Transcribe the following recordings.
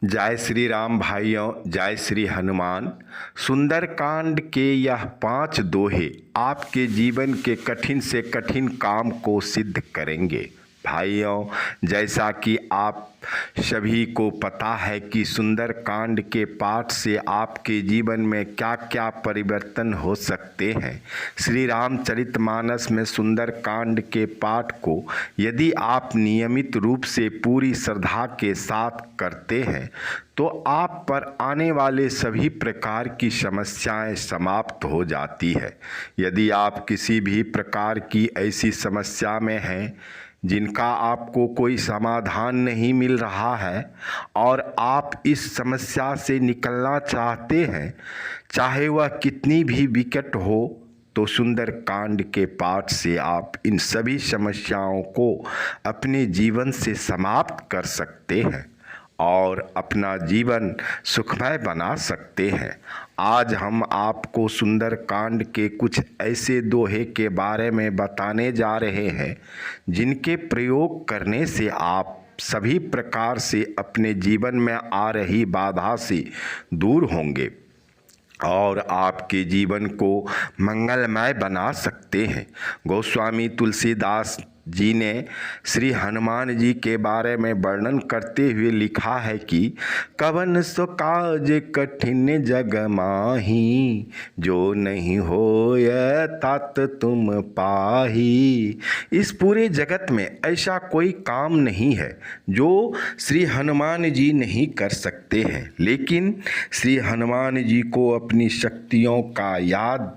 जय श्री राम भाइयों, जय श्री हनुमान। सुंदरकांड के यह 5 दोहे आपके जीवन के कठिन से कठिन काम को सिद्ध करेंगे। भाइयों, जैसा कि आप सभी को पता है कि सुंदरकांड के पाठ से आपके जीवन में क्या क्या परिवर्तन हो सकते हैं। श्री रामचरितमानस में सुंदरकांड के पाठ को यदि आप नियमित रूप से पूरी श्रद्धा के साथ करते हैं तो आप पर आने वाले सभी प्रकार की समस्याएं समाप्त हो जाती है। यदि आप किसी भी प्रकार की ऐसी समस्या में हैं जिनका आपको कोई समाधान नहीं मिल रहा है और आप इस समस्या से निकलना चाहते हैं, चाहे वह कितनी भी विकट हो, तो सुंदरकांड के पाठ से आप इन सभी समस्याओं को अपने जीवन से समाप्त कर सकते हैं और अपना जीवन सुखमय बना सकते हैं। आज हम आपको सुंदरकांड के कुछ ऐसे दोहे के बारे में बताने जा रहे हैं जिनके प्रयोग करने से आप सभी प्रकार से अपने जीवन में आ रही बाधा से दूर होंगे और आपके जीवन को मंगलमय बना सकते हैं। गोस्वामी तुलसीदास जी ने श्री हनुमान जी के बारे में वर्णन करते हुए लिखा है कि कवन सो काज कठिन जग माही, जो नहीं होय तात तुम पाही। इस पूरे जगत में ऐसा कोई काम नहीं है जो श्री हनुमान जी नहीं कर सकते हैं, लेकिन श्री हनुमान जी को अपनी शक्तियों का याद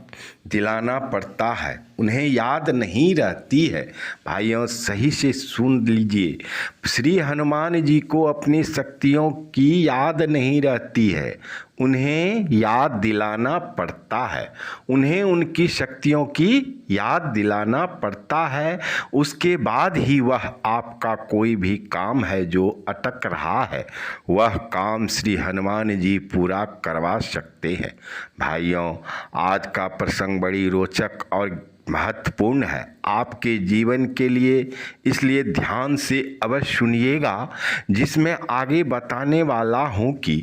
दिलाना पड़ता है, उन्हें याद नहीं रहती है। भाइयों, सही से सुन लीजिए, श्री हनुमान जी को अपनी शक्तियों की याद नहीं रहती है, उन्हें याद दिलाना पड़ता है, उन्हें उनकी शक्तियों की याद दिलाना पड़ता है। उसके बाद ही वह आपका कोई भी काम है जो अटक रहा है, वह काम श्री हनुमान जी पूरा करवा सकते हैं। भाइयों, आज का प्रसंग बड़ी रोचक और महत्वपूर्ण है आपके जीवन के लिए, इसलिए ध्यान से अवश्य सुनिएगा, जिसमें आगे बताने वाला हूँ कि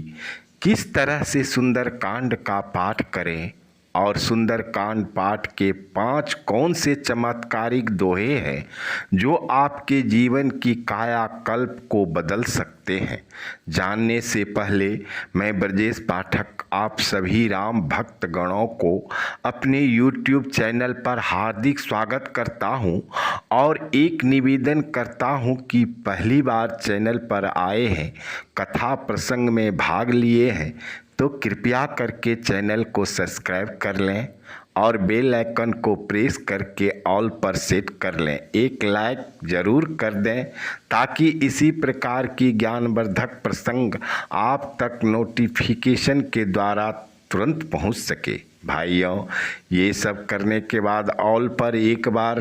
किस तरह से सुंदरकांड का पाठ करें और सुंदरकांड पाठ के 5 कौन से चमत्कारिक दोहे हैं जो आपके जीवन की कायाकल्प को बदल सकते हैं। जानने से पहले मैं ब्रजेश पाठक आप सभी राम भक्त गणों को अपने YouTube चैनल पर हार्दिक स्वागत करता हूं और एक निवेदन करता हूं कि पहली बार चैनल पर आए हैं, कथा प्रसंग में भाग लिए हैं, तो कृपया करके चैनल को सब्सक्राइब कर लें और बेल आइकन को प्रेस करके ऑल पर सेट कर लें। एक लाइक ज़रूर कर दें ताकि इसी प्रकार की ज्ञानवर्धक प्रसंग आप तक नोटिफिकेशन के द्वारा तुरंत पहुंच सके। भाइयों, ये सब करने के बाद ऑल पर एक बार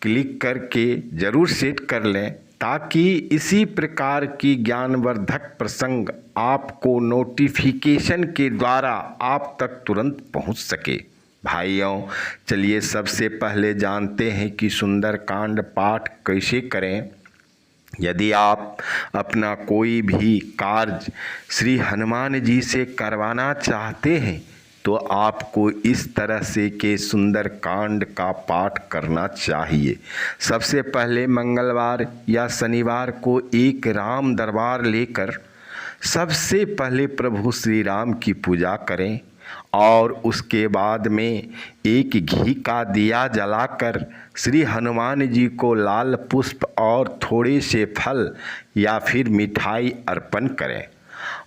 क्लिक करके ज़रूर सेट कर लें ताकि इसी प्रकार की ज्ञानवर्धक प्रसंग आपको नोटिफिकेशन के द्वारा आप तक तुरंत पहुंच सके। भाइयों, चलिए सबसे पहले जानते हैं कि सुंदरकांड पाठ कैसे करें। यदि आप अपना कोई भी कार्य श्री हनुमान जी से करवाना चाहते हैं तो आपको इस तरह से के सुंदरकांड का पाठ करना चाहिए। सबसे पहले मंगलवार या शनिवार को एक राम दरबार लेकर सबसे पहले प्रभु श्री राम की पूजा करें और उसके बाद में एक घी का दिया जलाकर श्री हनुमान जी को लाल पुष्प और थोड़े से फल या फिर मिठाई अर्पण करें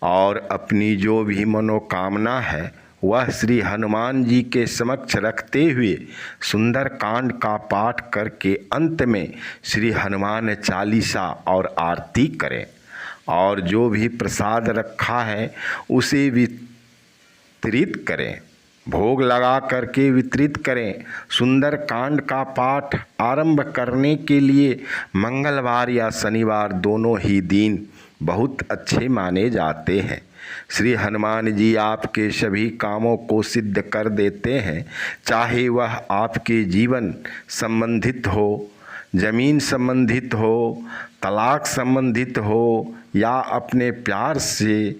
और अपनी जो भी मनोकामना है वह श्री हनुमान जी के समक्ष रखते हुए सुंदरकांड का पाठ करके अंत में श्री हनुमान चालीसा और आरती करें और जो भी प्रसाद रखा है उसे वितरित करें, भोग लगा करके वितरित करें। सुंदरकांड का पाठ आरंभ करने के लिए मंगलवार या शनिवार दोनों ही दिन बहुत अच्छे माने जाते हैं। श्री हनुमान जी आपके सभी कामों को सिद्ध कर देते हैं, चाहे वह आपके जीवन संबंधित हो, जमीन संबंधित हो, तलाक संबंधित हो या अपने प्यार से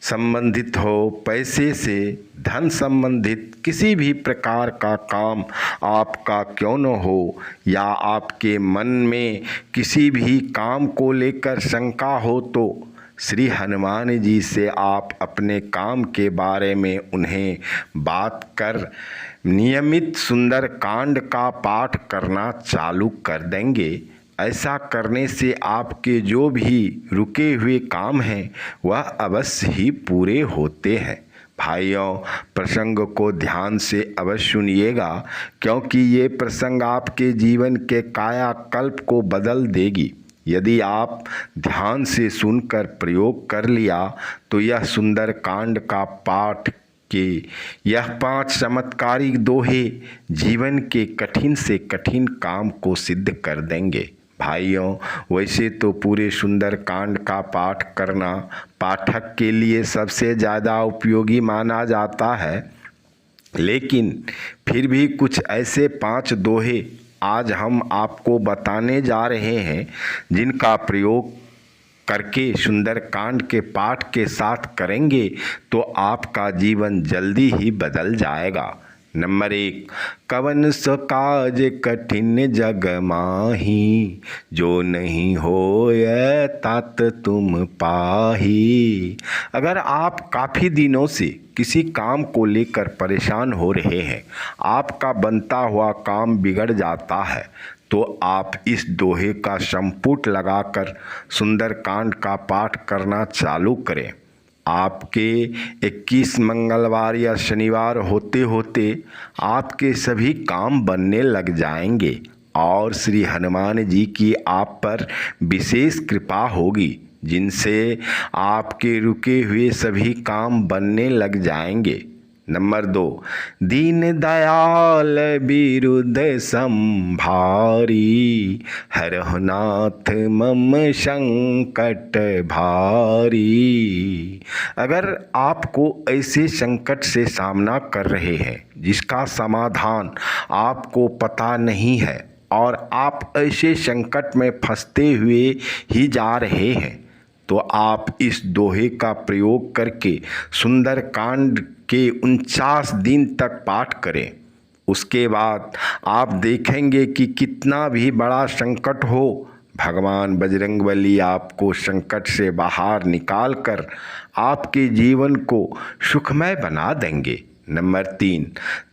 संबंधित हो, पैसे से, धन संबंधित किसी भी प्रकार का काम आपका क्यों न हो, या आपके मन में किसी भी काम को लेकर शंका हो, तो श्री हनुमान जी से आप अपने काम के बारे में उन्हें बात कर नियमित सुंदरकांड का पाठ करना चालू कर देंगे। ऐसा करने से आपके जो भी रुके हुए काम हैं वह अवश्य ही पूरे होते हैं। भाइयों, प्रसंग को ध्यान से अवश्य सुनिएगा, क्योंकि ये प्रसंग आपके जीवन के कायाकल्प को बदल देगी। यदि आप ध्यान से सुनकर प्रयोग कर लिया तो यह सुंदरकांड का पाठ के यह 5 चमत्कारिक दोहे जीवन के कठिन से कठिन काम को सिद्ध कर देंगे। भाइयों, वैसे तो पूरे सुंदरकांड का पाठ करना पाठक के लिए सबसे ज़्यादा उपयोगी माना जाता है, लेकिन फिर भी कुछ ऐसे 5 दोहे आज हम आपको बताने जा रहे हैं जिनका प्रयोग करके सुंदरकांड के पाठ के साथ करेंगे तो आपका जीवन जल्दी ही बदल जाएगा। नंबर 1, कवन सो काज कठिन जग माही, जो नहीं होय तात तुम पाही। अगर आप काफ़ी दिनों से किसी काम को लेकर परेशान हो रहे हैं, आपका बनता हुआ काम बिगड़ जाता है, तो आप इस दोहे का संपुट लगाकर सुंदरकांड का पाठ करना चालू करें। आपके 21 मंगलवार या शनिवार होते होते आपके सभी काम बनने लग जाएंगे और श्री हनुमान जी की आप पर विशेष कृपा होगी, जिनसे आपके रुके हुए सभी काम बनने लग जाएंगे। नंबर 2, दीन दयाल बिरुद संभारी, हरहु नाथ मम संकट भारी। अगर आपको ऐसे संकट से सामना कर रहे हैं जिसका समाधान आपको पता नहीं है और आप ऐसे संकट में फंसते हुए ही जा रहे हैं, तो आप इस दोहे का प्रयोग करके सुंदरकांड के 49 दिन तक पाठ करें। उसके बाद आप देखेंगे कि कितना भी बड़ा संकट हो, भगवान बजरंगबली आपको संकट से बाहर निकाल कर आपके जीवन को सुखमय बना देंगे। नंबर 3,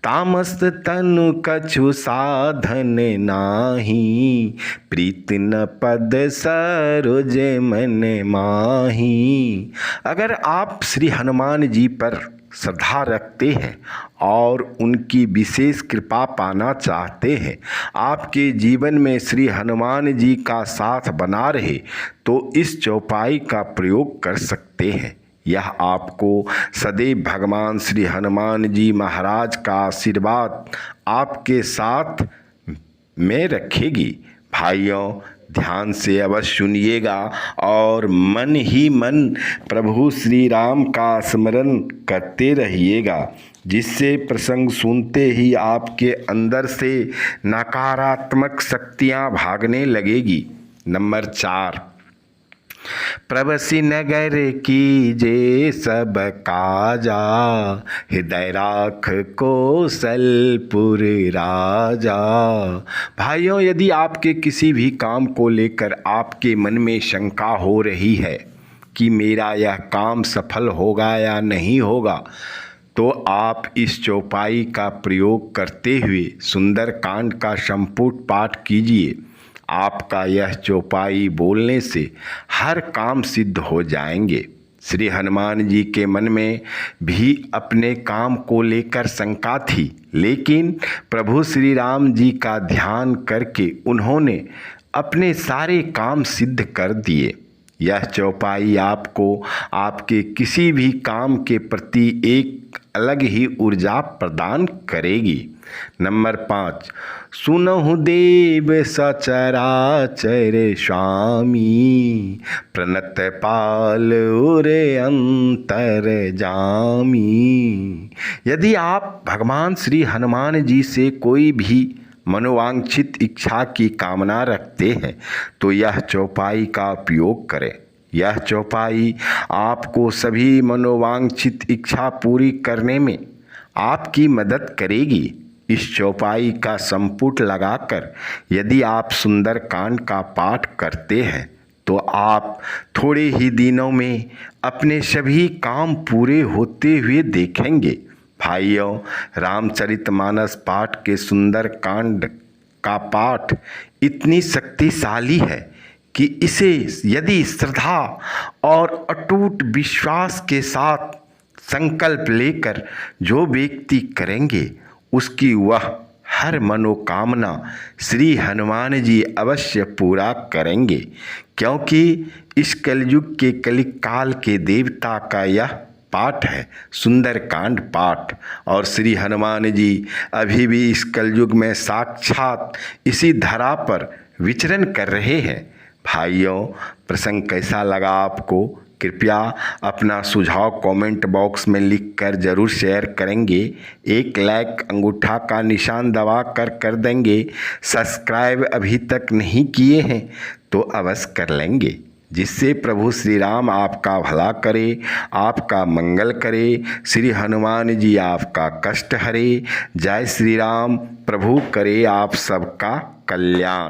तामस तनु कछु साधन नाही, प्रीत न पद सरोज मन माही। अगर आप श्री हनुमान जी पर श्रद्धा रखते हैं और उनकी विशेष कृपा पाना चाहते हैं, आपके जीवन में श्री हनुमान जी का साथ बना रहे, तो इस चौपाई का प्रयोग कर सकते हैं। यह आपको सदैव भगवान श्री हनुमान जी महाराज का आशीर्वाद आपके साथ में रखेगी। भाइयों, ध्यान से अवश्य सुनिएगा और मन ही मन प्रभु श्री राम का स्मरण करते रहिएगा, जिससे प्रसंग सुनते ही आपके अंदर से नकारात्मक शक्तियां भागने लगेगी। नंबर 4, प्रबसी नगर कीजे सब काजा, हृदय राख कौशलपुर राजा। भाइयों, यदि आपके किसी भी काम को लेकर आपके मन में शंका हो रही है कि मेरा यह काम सफल होगा या नहीं होगा, तो आप इस चौपाई का प्रयोग करते हुए सुंदरकांड का संपुट पाठ कीजिए। आपका यह चौपाई बोलने से हर काम सिद्ध हो जाएंगे। श्री हनुमान जी के मन में भी अपने काम को लेकर शंका थी, लेकिन प्रभु श्री राम जी का ध्यान करके उन्होंने अपने सारे काम सिद्ध कर दिए। यह चौपाई आपको आपके किसी भी काम के प्रति एक अलग ही ऊर्जा प्रदान करेगी। नंबर 5, सुनहु देव सचराचर स्वामी, प्रणत पाल उरे अंतर जामी। यदि आप भगवान श्री हनुमान जी से कोई भी मनोवांछित इच्छा की कामना रखते हैं तो यह चौपाई का उपयोग करें। यह चौपाई आपको सभी मनोवांछित इच्छा पूरी करने में आपकी मदद करेगी। इस चौपाई का संपुट लगाकर यदि आप सुंदरकांड का पाठ करते हैं तो आप थोड़े ही दिनों में अपने सभी काम पूरे होते हुए देखेंगे। भाइयों, रामचरितमानस पाठ के सुंदरकांड का पाठ इतनी शक्तिशाली है कि इसे यदि श्रद्धा और अटूट विश्वास के साथ संकल्प लेकर जो व्यक्ति करेंगे उसकी वह हर मनोकामना श्री हनुमान जी अवश्य पूरा करेंगे, क्योंकि इस कलयुग के कलिक काल के देवता का यह पाठ है सुंदरकांड पाठ। और श्री हनुमान जी अभी भी इस कलयुग में साक्षात इसी धरा पर विचरण कर रहे हैं। भाइयों, प्रसंग कैसा लगा आपको? कृपया अपना सुझाव कमेंट बॉक्स में लिखकर ज़रूर शेयर करेंगे। एक लाइक अंगूठा का निशान दबा कर देंगे। सब्सक्राइब अभी तक नहीं किए हैं तो अवश्य कर लेंगे, जिससे प्रभु श्री राम आपका भला करे, आपका मंगल करे, श्री हनुमान जी आपका कष्ट हरे। जय श्री राम। प्रभु करे आप सबका कल्याण।